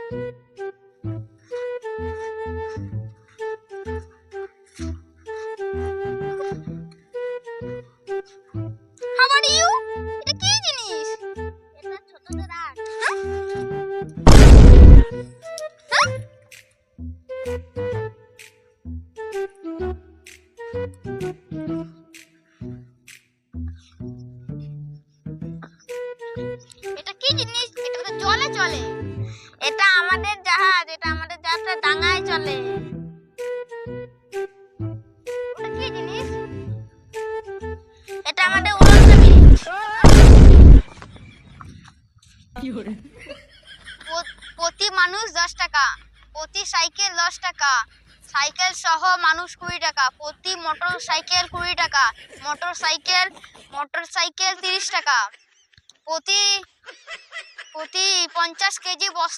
How are you? এটা কি জিনিস? এটা ছোটদের আর্ট। এটা কি জিনিস? এটা তো জলে চলে। এটা আমাদের জাহাজ, এটা আমাদের জাহাজটা ডাঙায় চলে। ওটা কি জিনিস? এটা আমাদের উড়ন্ত বিমান। প্রতি মানুষ 10 টাকা, প্রতি সাইকেল 10 টাকা, সাইকেল সহ মানুষ 20 টাকা, প্রতি মোটর সাইকেল 20 টাকা, মোটর সাইকেল 30 টাকা, প্রতি 50 কেজি বস্তা